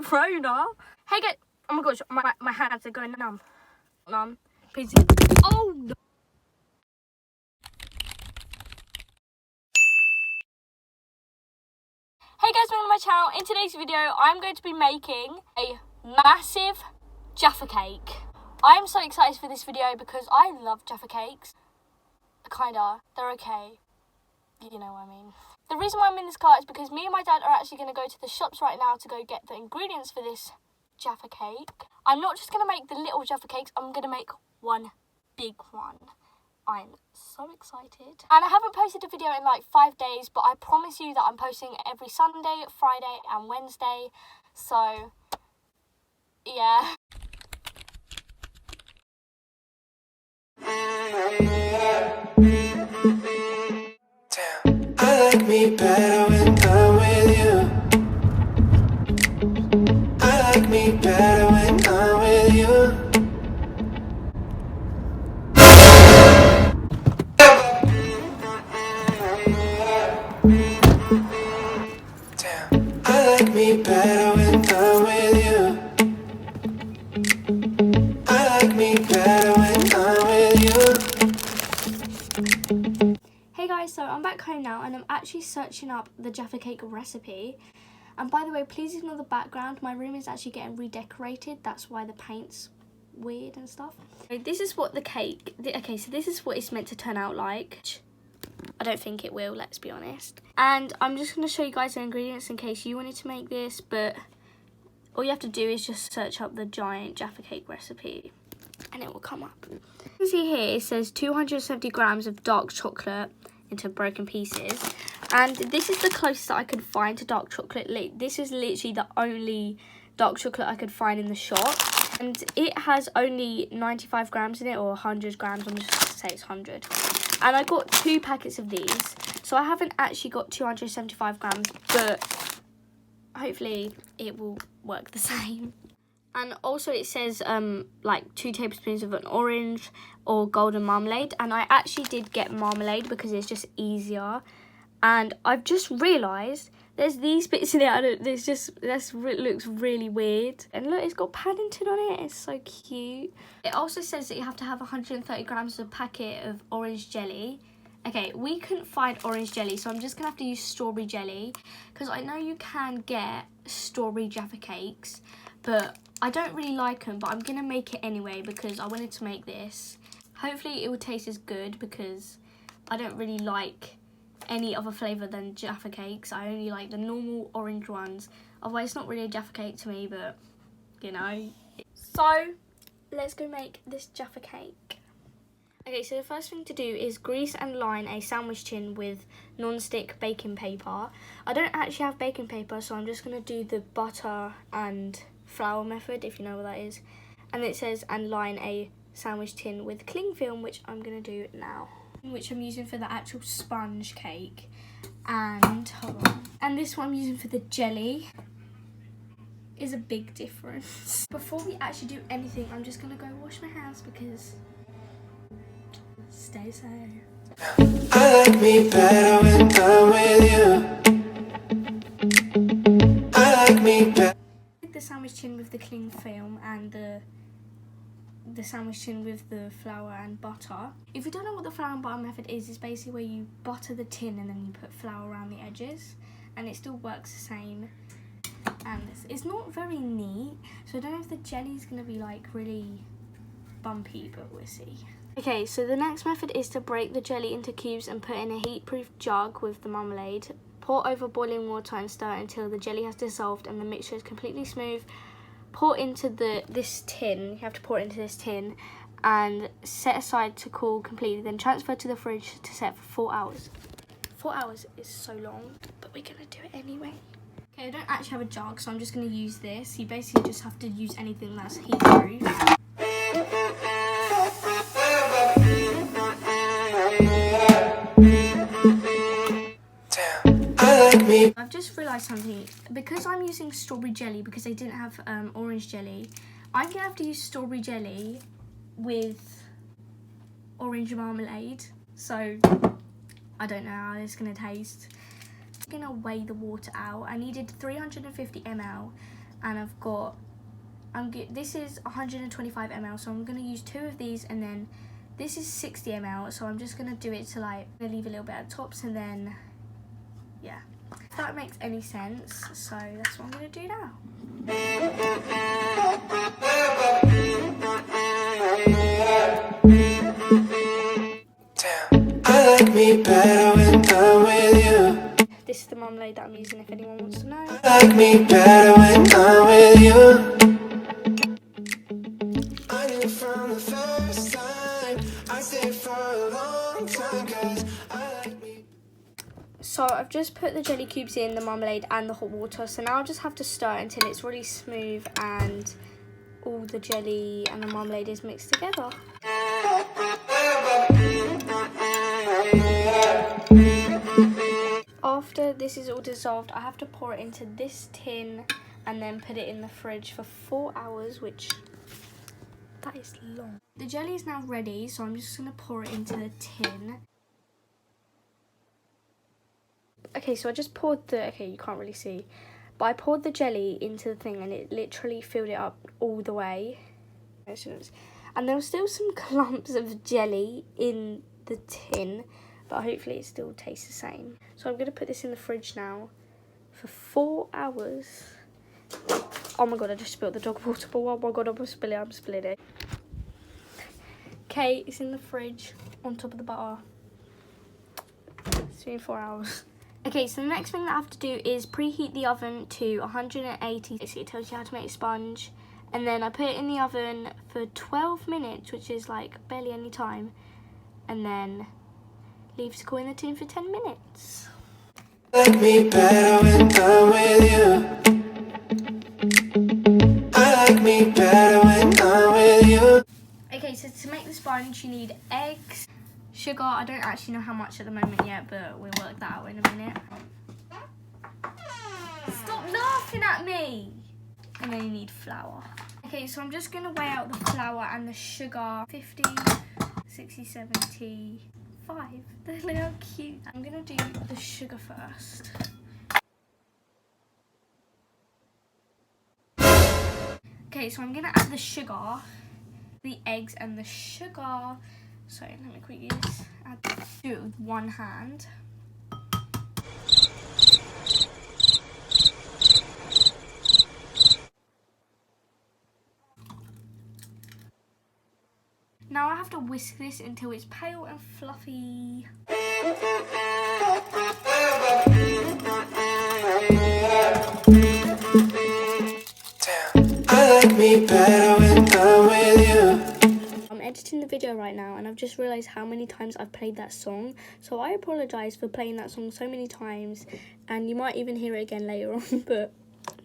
Corona. Hey guys, oh my gosh, my hands are going numb. Please. Oh no. Hey guys, welcome to my channel. In today's video, I'm going to be making a massive Jaffa cake. I'm so excited for this video because I love Jaffa cakes. Kinda, they're okay. You know what I mean. The reason why I'm in this car is because me and my dad are actually going to go to the shops right now to go get the ingredients for this Jaffa cake. I'm not just going to make the little Jaffa cakes, I'm going to make one big one. I'm so excited. And I haven't posted a video in like 5 days, but I promise you that I'm posting every Sunday, Friday and Wednesday. So, yeah. I like me better when I'm with you. I like me better when I'm with you. Damn. I like me better when I'm with you. I like me better when I'm with you. Hey guys, so I'm back home now and I'm actually searching up the Jaffa cake recipe. And by the way, please ignore the background. My room is actually getting redecorated. That's why the paint's weird and stuff. So this is what the cake, okay, so this is what it's meant to turn out like. I don't think it will, let's be honest. And I'm just going to show you guys the ingredients in case you wanted to make this, but all you have to do is just search up the giant Jaffa cake recipe and it will come up. You can see here it says 270 grams of dark chocolate into broken pieces, and this is the closest that I could find to dark chocolate. This is literally the only dark chocolate I could find in the shop, and it has only 95 grams in it, or 100 grams. I'm just going to say it's 100. And I got 2 packets of these, so I haven't actually got 275 grams, but hopefully it will work the same. And also it says like 2 tablespoons of an orange or golden marmalade, and I actually did get marmalade because it's just easier. And I've just realised there's these bits in it. It looks really weird. And look, it's got Paddington on it. It's so cute. It also says that you have to have 130 grams of a packet of orange jelly. Okay, we couldn't find orange jelly, so I'm just gonna have to use strawberry jelly because I know you can get strawberry Jaffa cakes, but I don't really like them. But I'm gonna make it anyway because I wanted to make this. Hopefully it will taste as good because I don't really like any other flavour than Jaffa cakes. I only like the normal orange ones. Otherwise it's not really a Jaffa cake to me, but you know. So let's go make this Jaffa cake. Okay, so the first thing to do is grease and line a sandwich tin with non-stick baking paper. I don't actually have baking paper, so I'm just going to do the butter and flour method, if you know what that is. And it says, and line a sandwich tin with cling film, which I'm going to do now. Which I'm using for the actual sponge cake. And, hold on. And this one I'm using for the jelly. Is a big difference. Before we actually do anything, I'm just going to go wash my hands because... Stay safe. I like me better when I'm with you. I like me better. The sandwich tin with the cling film and the sandwich tin with the flour and butter. If you don't know what the flour and butter method is, it's basically where you butter the tin and then you put flour around the edges, and it still works the same. And it's not very neat, so I don't know if the jelly's gonna be like really bumpy, but we'll see. Okay, so the next method is to break the jelly into cubes and put in a heat-proof jug with the marmalade. Pour over boiling water and stir until the jelly has dissolved and the mixture is completely smooth. Pour into this tin, you have to pour it into this tin, and set aside to cool completely. Then transfer to the fridge to set for 4 hours. 4 hours is so long, but we're gonna do it anyway. Okay, I don't actually have a jug, so I'm just gonna use this. You basically just have to use anything that's heat-proof. I've just realised something. Because I'm using strawberry jelly, because they didn't have orange jelly, I'm going to have to use strawberry jelly with orange marmalade. So, I don't know how this is going to taste. I'm going to weigh the water out. I needed 350 ml and I've got, this is 125 ml, so I'm going to use 2 of these, and then this is 60 ml, so I'm just going to do it to like, leave a little bit at the tops, and then, yeah. If that makes any sense, so that's what I'm going to do now. Damn, I like me better when I'm with you. This is the marmalade that I'm using if anyone wants to know. I like me better when I'm with you. I knew from the first time I stayed for a long time, 'cause I like me. So I've just put the jelly cubes in, the marmalade and the hot water, so now I'll just have to stir it until it's really smooth and all the jelly and the marmalade is mixed together. After this is all dissolved, I have to pour it into this tin and then put it in the fridge for 4 hours, which, that is long. The jelly is now ready, so I'm just going to pour it into the tin. Okay, so I just poured okay, you can't really see, but I poured the jelly into the thing and it literally filled it up all the way. And there were still some clumps of jelly in the tin, but hopefully it still tastes the same. So I'm going to put this in the fridge now for 4 hours. Oh my god, I just spilled the dog water bottle. Oh my god, I'm spilling it. Okay, it's in the fridge on top of the butter. It's been 4 hours. Okay, so the next thing that I have to do is preheat the oven to 180. Basically, it tells you how to make a sponge. And then I put it in the oven for 12 minutes, which is like barely any time. And then leave to cool in the tin for 10 minutes. Like me better when I'm with you. I like me better when I'm with you. Okay, so to make the sponge, you need eggs, sugar. I don't actually know how much at the moment yet, but we'll work that out in a minute. Stop laughing at me! And then you need flour. Okay, so I'm just going to weigh out the flour and the sugar. 50, 60, 75. Look how cute. I'm going to do the sugar first. Okay, so I'm going to add the sugar, the eggs and the sugar. So let me quickly just do it with one hand. Now I have to whisk this until it's pale and fluffy. Damn, I like me better when I'm with you. I'm editing the video right now and I've just realised how many times I've played that song. So I apologise for playing that song so many times, and you might even hear it again later on, but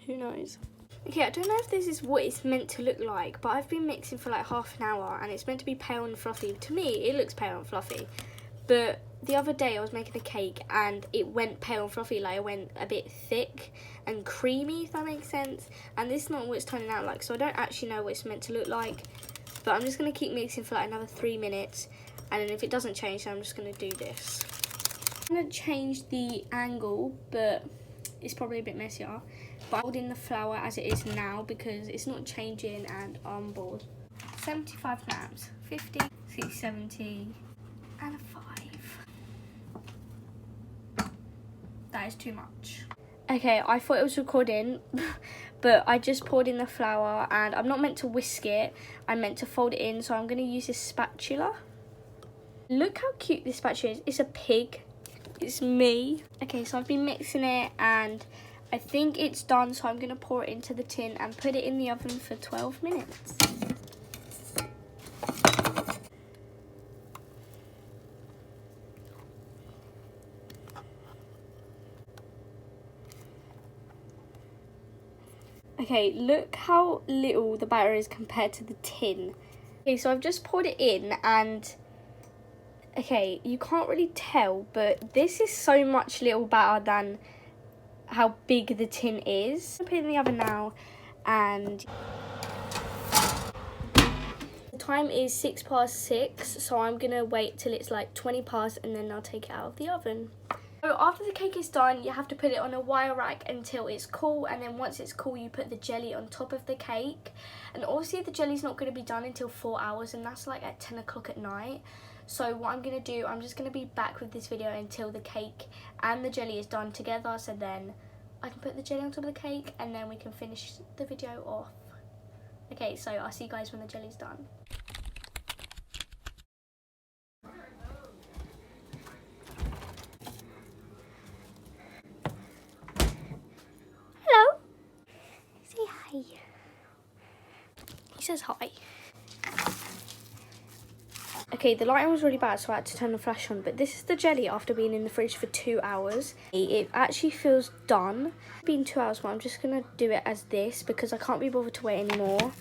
who knows. Okay, I don't know if this is what it's meant to look like, but I've been mixing for like half an hour and it's meant to be pale and fluffy. To me, it looks pale and fluffy. But the other day I was making a cake and it went pale and fluffy, like it went a bit thick and creamy, if that makes sense. And this is not what it's turning out like, so I don't actually know what it's meant to look like. But I'm just going to keep mixing for like another 3 minutes. And then if it doesn't change, then I'm just going to do this. I'm going to change the angle, but it's probably a bit messier. But I'm holding the flour as it is now because it's not changing and I'm bored. 75 grams, 50, 60, 70, and a 5. That is too much. Okay, I thought it was recording, but I just poured in the flour and I'm not meant to whisk it. I'm meant to fold it in, so I'm going to use this spatula. Look how cute this spatula is. It's a pig. It's me. Okay, so I've been mixing it and I think it's done, so I'm going to pour it into the tin and put it in the oven for 12 minutes. Okay, look how little the batter is compared to the tin. Okay, so I've just poured it in and, okay, you can't really tell, but this is so much little batter than how big the tin is. I'm putting it in the oven now and the time is 6 past 6, so I'm gonna wait till it's like 20 past and then I'll take it out of the oven. So after the cake is done, you have to put it on a wire rack until it's cool, and then once it's cool you put the jelly on top of the cake. And obviously the jelly's not going to be done until 4 hours, and that's like at 10 o'clock at night. So what I'm going to do, I'm just going to be back with this video until the cake and the jelly is done together, so then I can put the jelly on top of the cake and then we can finish the video off. Okay, so I'll see you guys when the jelly's done. Hello. Say hi. He says hi. Okay, the lighting was really bad, so I had to turn the flash on, but this is the jelly after being in the fridge for 2 hours. It actually feels done. It's been 2 hours, but I'm just going to do it as this because I can't be bothered to wait anymore,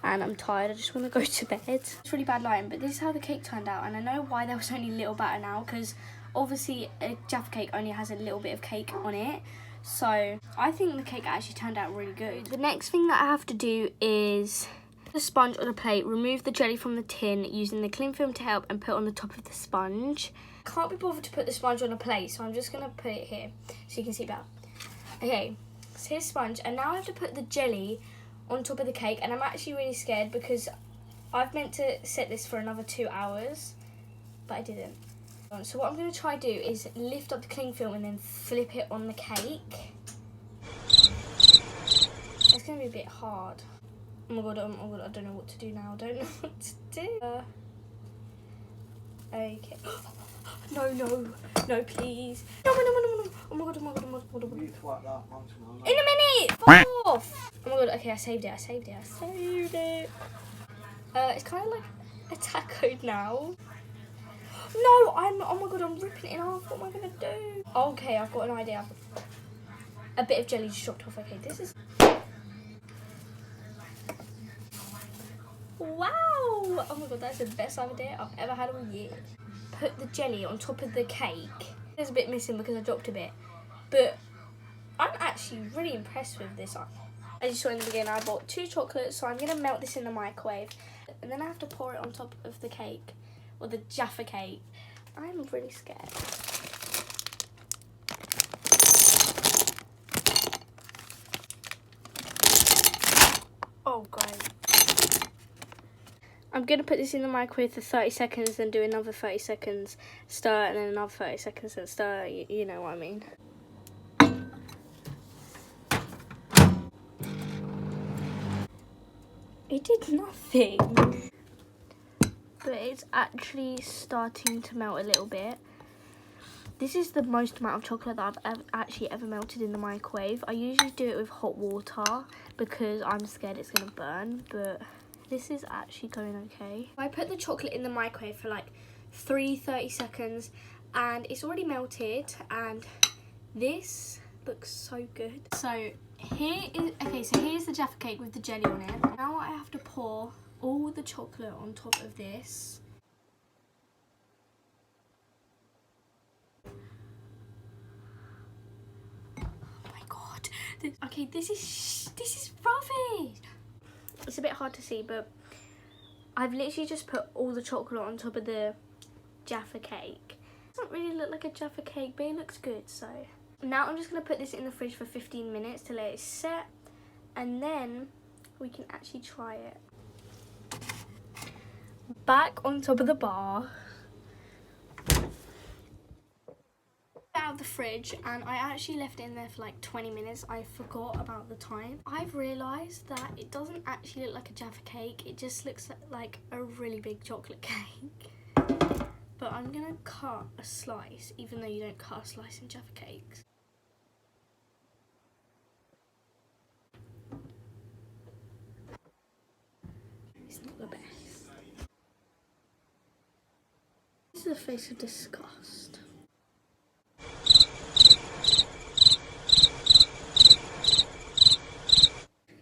and I'm tired. I just want to go to bed. It's really bad lighting, but this is how the cake turned out, and I know why there was only a little batter now, because obviously a Jaffa cake only has a little bit of cake on it. So I think the cake actually turned out really good. The next thing that I have to do is the sponge on a plate, remove the jelly from the tin using the cling film to help, and put on the top of the sponge. I can't be bothered to put the sponge on a plate, so I'm just going to put it here so you can see better. Okay, so here's sponge, and now I have to put the jelly on top of the cake, and I'm actually really scared because I've meant to set this for another 2 hours, but I didn't. So what I'm going to try to do is lift up the cling film and then flip it on the cake. It's going to be a bit hard. Oh my god, I don't know what to do now. I don't know what to do. Okay. No, please. No. Oh my god. You thwat that once more. In a minute! Fuck off! Oh my god, okay, I saved it. It's kind of like a taco now. No, oh my god, I'm ripping it in half. What am I going to do? Okay, I've got an idea. A bit of jelly just dropped off. Okay, this is... Wow! Oh my god, that's the best idea I've ever had all year. Put the jelly on top of the cake. There's a bit missing because I dropped a bit. But I'm actually really impressed with this. As you saw in the beginning, I bought 2 chocolates, so I'm going to melt this in the microwave. And then I have to pour it on top of the cake, or the Jaffa cake. I'm really scared. Oh, great. I'm going to put this in the microwave for 30 seconds, then do another 30 seconds, stir, and then another 30 seconds, and stir. You know what I mean. It did nothing. But it's actually starting to melt a little bit. This is the most amount of chocolate that I've actually ever melted in the microwave. I usually do it with hot water because I'm scared it's going to burn, but this is actually going okay. I put the chocolate in the microwave for like 30 seconds, and it's already melted, and this looks so good. So here's the Jaffa cake with the jelly on it. Now I have to pour all the chocolate on top of this. Oh my god. This is rubbish. It's a bit hard to see, but I've literally just put all the chocolate on top of the Jaffa cake. It doesn't really look like a Jaffa cake, but it looks good. So now I'm just going to put this in the fridge for 15 minutes to let it set, and then we can actually try it. Back on top of the bar. Out of the fridge, and I actually left it in there for like 20 minutes. I forgot about the time. I've realised that it doesn't actually look like a Jaffa cake. It just looks like a really big chocolate cake. But I'm going to cut a slice, even though you don't cut a slice in Jaffa cakes. It's not the best. This is a face of disgust.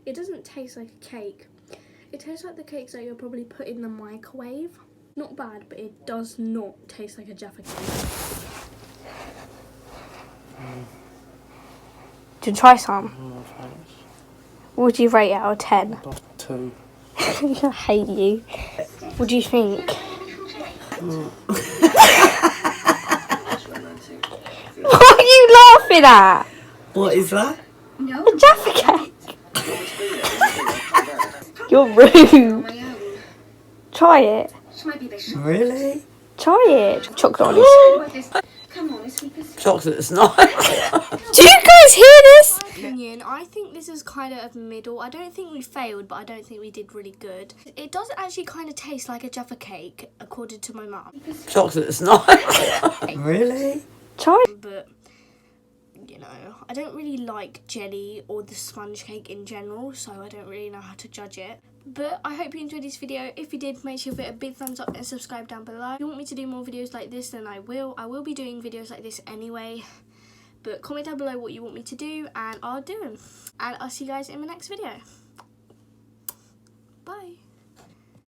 It doesn't taste like a cake. It tastes like the cakes that you'll probably put in the microwave. Not bad, but it does not taste like a Jaffa cake. Do you try some? No thanks. What would you rate it out of 10? About 2. I hate you. What do you think? What? you laughing at? What is that? A Jaffa cake. You're rude. Try it. Really? Try it. Chocolate on it. Chocolate's nice. Do you guys hear this? Opinion, I think this is kind of middle. I don't think we failed, but I don't think we did really good. It does actually kind of taste like a Jaffa cake, according to my mum. Chocolate's nice. Really? Try it. But, you know, I don't really like jelly or the sponge cake in general, so I don't really know how to judge it. But I hope you enjoyed this video. If you did, make sure you give it a big thumbs up and subscribe down below. If you want me to do more videos like this, then I will. I will be doing videos like this anyway. But comment down below what you want me to do, and I'll do them. And I'll see you guys in my next video. Bye.